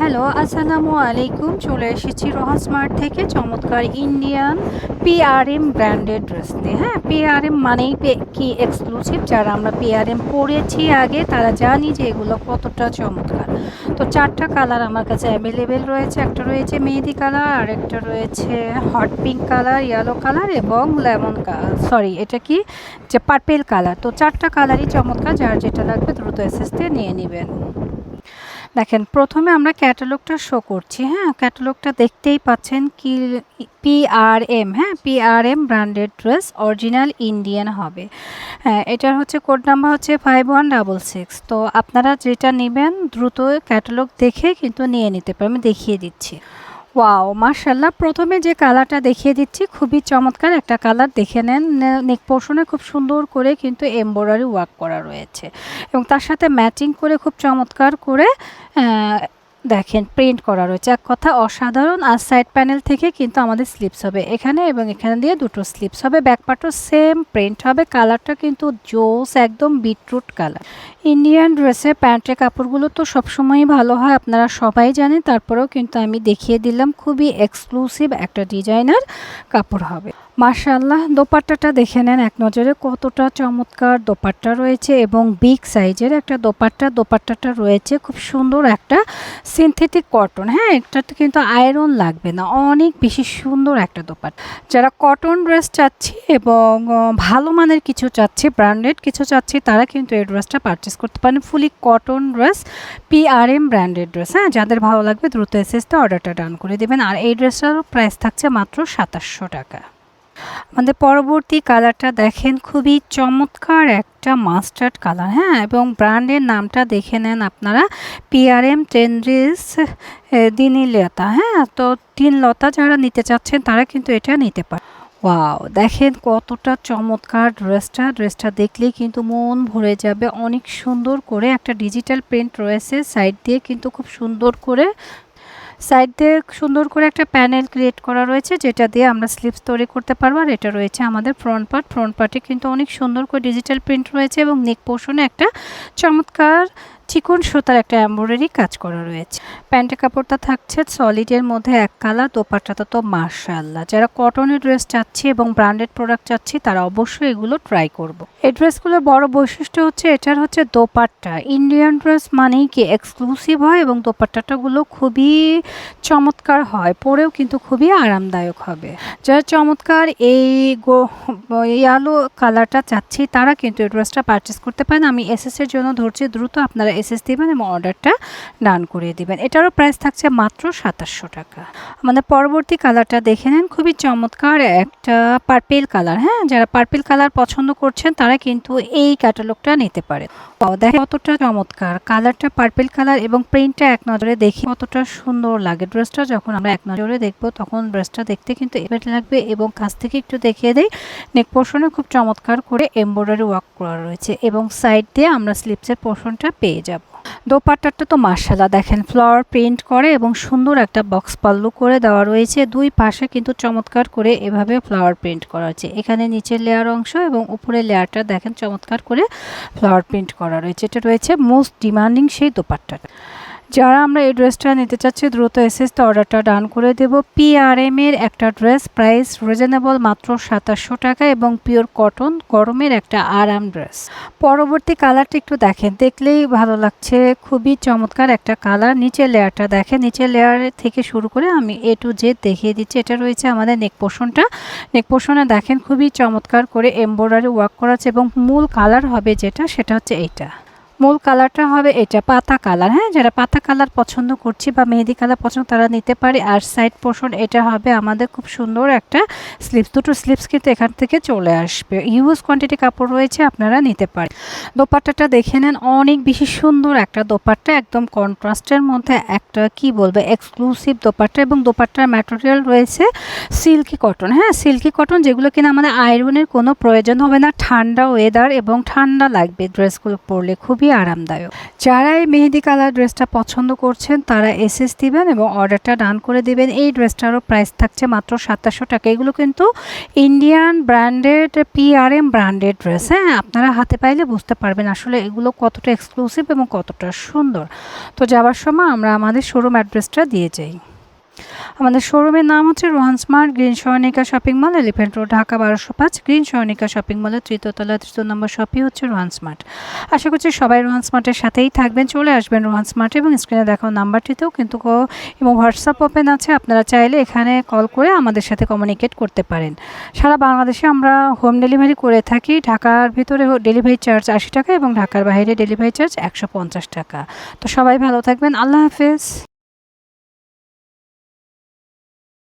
Hello, আসসালামু আলাইকুম। চলে এসেছি রোহান স্মার্ট থেকে চমৎকার ইন্ডিয়ান পিআরএম ব্র্যান্ডেড ড্রেস নিয়ে। হ্যাঁ, পিআরএম মানেই কি এক্সক্লুসিভ। যারা আমরা পিআরএম পরেছি আগে তারা জানি যে এগুলো কতটা চমৎকার। তো 4টা কালার আমার কাছে অ্যাভেলেবেল রয়েছে। একটা রয়েছে মেহেদি কালার, আর একটা রয়েছে hot pink colour, yellow colour এবং লেমন কালার, সরি এটা কি যে পার্পেল কালার। তো 4টা কালারই চমৎকার, যার যেটা লাগবে দ্রুত এসএস দিয়ে নিয়ে নেবেন। দেখেন, প্রথমে আমরা ক্যাটালগটা শো করছি। হ্যাঁ, ক্যাটালগটা দেখতেই পাচ্ছেন কি পিআরএম। হ্যাঁ, PRM branded dress, original Indian হবে। হ্যাঁ, এটার হচ্ছে কোড নাম্বার হচ্ছে 5166। তো আপনারা যেটা নেবেন দ্রুত ক্যাটালগ দেখে কিন্তু নিয়ে নিতে পারেন। আমি দেখিয়ে দিচ্ছি। ওয়াও, মাশাআল্লাহ। প্রথমে যে কালারটা দেখিয়ে দিচ্ছি খুবই চমৎকার একটা কালার। দেখে নেন, নেক পোর্শনে খুব সুন্দর করে কিন্তু এমব্রয়ডারি ওয়ার্ক করা রয়েছে এবং তার সাথে ম্যাচিং করে খুব চমৎকার করে দেখেন প্রিন্ট করা রয়েছে। এক কথা অসাধারণ। আর সাইড প্যানেল থেকে কিন্তু আমাদের স্লিপস হবে এখানে এবং এখানে দিয়ে দুটো স্লিপস হবে। ব্যাক পার্টও সেম প্রিন্ট হবে। কালারটা কিন্তু জোস, একদম বিটরুট কালার। ইন্ডিয়ান ড্রেসের প্যান্টের কাপড়গুলো তো সবসময়ই ভালো হয়, আপনারা সবাই জানেন। তারপরেও কিন্তু আমি দেখিয়ে দিলাম, খুবই এক্সক্লুসিভ একটা ডিজাইনার কাপড় হবে। মাশাআল্লাহ, দোপাট্টাটা দেখে নেন এক নজরে কতটা চমৎকার দোপাট্টা রয়েছে এবং বিগ সাইজের একটা দোপাট্টাটা রয়েছে খুব সুন্দর একটা সিনথেটিক কটন। হ্যাঁ, এটাতে কিন্তু আয়রন লাগবে না, অনেক বেশি সুন্দর একটা দোপাট্টা। যারা কটন ড্রেস চাচ্ছি এবং ভালো মানের কিছু চাচ্ছি, ব্র্যান্ডেড কিছু চাচ্ছি, তারা কিন্তু এই ড্রেসটা পারচেস করতে পারেন। Fully cotton dress, PRM branded dress. হ্যাঁ, যাদের ভালো লাগবে দ্রুত এসএসতে অর্ডারটা ডান করে দেবেন। আর এই ড্রেসটারও প্রাইস থাকছে মাত্র 2700 টাকা। আমাদের পরবর্তী কালারটা দেখেন, খুবই চমৎকার একটা মাস্টার্ড কালার। হ্যাঁ, এবং ব্র্যান্ডের নামটা দেখে নেন আপনারা, পিআরএম টেনরিস দিনলতা। হ্যাঁ, তো দিনলতা যারা নিতে চাচ্ছেন তারা কিন্তু এটা নিতে পারে। ওয়াও, দেখেন কতটা চমৎকার ড্রেসটা দেখলেই কিন্তু মন ভরে যাবে। অনেক সুন্দর করে একটা ডিজিটাল প্রিন্ট রয়েছে সাইড দিয়ে, কিন্তু খুব সুন্দর করে সাইড দিয়ে সুন্দর করে একটা প্যানেল ক্রিয়েট করা রয়েছে, যেটা দিয়ে আমরা স্লিপস তৈরি করতে পারবো। আর এটা রয়েছে আমাদের ফ্রন্ট পার্টে কিন্তু অনেক সুন্দর করে ডিজিটাল প্রিন্ট রয়েছে এবং নেক পোর্শনে একটা চমৎকার চিকন সুতার একটা এমব্রয়ডারি কাজ করা রয়েছে। প্যান্টের কাপড়টা থাকছে সলিডের মধ্যে এক কালার। দোপাট্টাটা তো মাশাআল্লাহ। যারা কটনের ড্রেস চাচ্ছি এবং ব্র্যান্ডেড প্রোডাক্ট চাচ্ছি তারা অবশ্যই এগুলো ট্রাই করব। এই ড্রেসগুলোর বড় বৈশিষ্ট্য হচ্ছে এটার হচ্ছে দোপাট্টা। ইন্ডিয়ান ড্রেস মানেই কি এক্সক্লুসিভ হয় এবং দোপাট্টাগুলো খুবই চমৎকার হয়, পরেও কিন্তু খুবই আরামদায়ক হবে। যারা চমৎকার এই ইয়ালো কালারটা চাচ্ছি তারা কিন্তু এই ড্রেসটা পারচেস করতে পারেন। আমি এসএসের জন্য ধরছি, দ্রুত আপনারা এসএস দিবেন এবং অর্ডারটা ডান করে দিবেন। এটারও প্রাইস থাকছে মাত্র 2700 টাকা। আমাদের পরবর্তী কালারটা দেখে নেন, খুবই চমৎকার একটা পার্পেল কালার। হ্যাঁ, যারা পার্পেল কালার পছন্দ করছেন তারা কিন্তু এই ক্যাটালগটা নিতে পারেন। দেখেন কতটা চমৎকার কালারটা, পার্পেল কালার এবং প্রিন্টটা এক নজরে দেখি কতটা সুন্দর লাগে। ড্রেসটা যখন আমরা এক নজরে দেখবো তখন ড্রেসটা দেখতে কিন্তু এবার লাগবে। এবং কাছ থেকে একটু দেখিয়ে দেই, নেক পোর্শনে খুব চমৎকার করে এমব্রয়ডারি ওয়ার্ক করা রয়েছে এবং সাইড দিয়ে আমরা স্লিপসের পোর্শনটা পেয়ে যাব। দোপাট্টাটা তো মাশাআল্লাহ, দেখেন ফ্লাওয়ার প্রিন্ট করে এবং সুন্দর একটা বক্স পাল্লু করে দেওয়া রয়েছে। দুই পাশে কিন্তু চমৎকার করে এভাবে ফ্লাওয়ার প্রিন্ট করা হয়েছে। এখানে নিচের লেয়ার অংশ এবং উপরের লেয়ারটা দেখেন চমৎকার করে ফ্লাওয়ার প্রিন্ট করা রয়েছে। এটা রয়েছে মোস্ট ডিমান্ডিং সেই দোপাট্টাটা। যারা আমরা এই ড্রেসটা নিতে চাচ্ছি দ্রুত এসএসতে অর্ডারটা ডান করে দেব। পিআরএম এর একটা ড্রেস, প্রাইস রিজনেবল, মাত্র 2700 টাকা এবং পিওর কটন, গরমের একটা আরাম ড্রেস। পরবর্তী কালারটা একটু দেখেন, দেখলেই ভালো লাগছে, খুবই চমৎকার একটা কালার। নিচের লেয়ারটা দেখেন, নিচের লেয়ার থেকে শুরু করে আমি এ টু জেড দেখিয়ে দিচ্ছি। এটা রয়েছে আমাদের নেক পোর্শনটা। নেক পোর্শনে দেখেন খুবই চমৎকার করে এমব্রয়ডারি ওয়ার্ক করা আছে এবং মূল কালার হবে যেটা, সেটা হচ্ছে এইটা। মূল কালারটা হবে এটা পাতা কালার। হ্যাঁ, যারা পাতা কালার পছন্দ করছি বা মেহেদি কালার পছন্দ তারা নিতে পারে। আর সাইড পোর্শন এটা হবে আমাদের খুব সুন্দর একটা স্লিপস, দুটো স্লিপস কিন্তু এখান থেকে চলে আসবে। হিউজ কোয়ান্টিটি কাপড় রয়েছে, আপনারা নিতে পারেন। দোপাট্টাটা দেখে নেন, অনেক বেশি সুন্দর একটা দোপাট্টা, একদম কন্ট্রাস্টের মধ্যে একটা কি বলবো এক্সক্লুসিভ দোপাট্টা এবং দোপাট্টার ম্যাটেরিয়াল রয়েছে সিল্কি কটন। হ্যাঁ, সিল্কি কটন, যেগুলো কিনা আমাদের আয়রনের কোনো প্রয়োজন হবে না। ঠান্ডা ওয়েদার এবং ঠান্ডা লাগবে ড্রেসগুলো পরলে, খুবই খুবই আরামদায়ক। যারা এই মেহেদি কালার ড্রেসটা পছন্দ করছেন তারা এসএস দিবেন এবং অর্ডারটা ডান করে দিবেন। এই ড্রেসটারও প্রাইস থাকছে মাত্র 2700 টাকা। এগুলো কিন্তু Indian branded PRM branded dress. হ্যাঁ, আপনারা হাতে পাইলে বুঝতে পারবেন আসলে এগুলো কতটা এক্সক্লুসিভ এবং কতটা সুন্দর। তো যাওয়ার সময় আমরা আমাদের শোরুম অ্যাড্রেসটা দিয়ে যাই। আমাদের শোরুমের নাম হচ্ছে Rohan Smart, Green Saranika Shopping Mall, Elephant Road, Dhaka 1205। Green Saranika Shopping মলের 3য় তলা 3 নম্বর শপই হচ্ছে রোহান স্মার্ট। আশা করছি সবাই রোহান স্মার্টের সাথেই থাকবেন। চলে আসবেন রোহান স্মার্ট এবং স্ক্রিনে দেখানো নাম্বারটিতেও কিন্তু এবং হোয়াটসঅ্যাপ ওপেন আছে, আপনারা চাইলে এখানে কল করে আমাদের সাথে কমিউনিকেট করতে পারেন। সারা বাংলাদেশে আমরা হোম ডেলিভারি করে থাকি। ঢাকার ভিতরে ডেলিভারি চার্জ 80 টাকা এবং ঢাকার বাইরে ডেলিভারি চার্জ 150 টাকা। তো সবাই ভালো থাকবেন, আল্লাহ হাফেজ।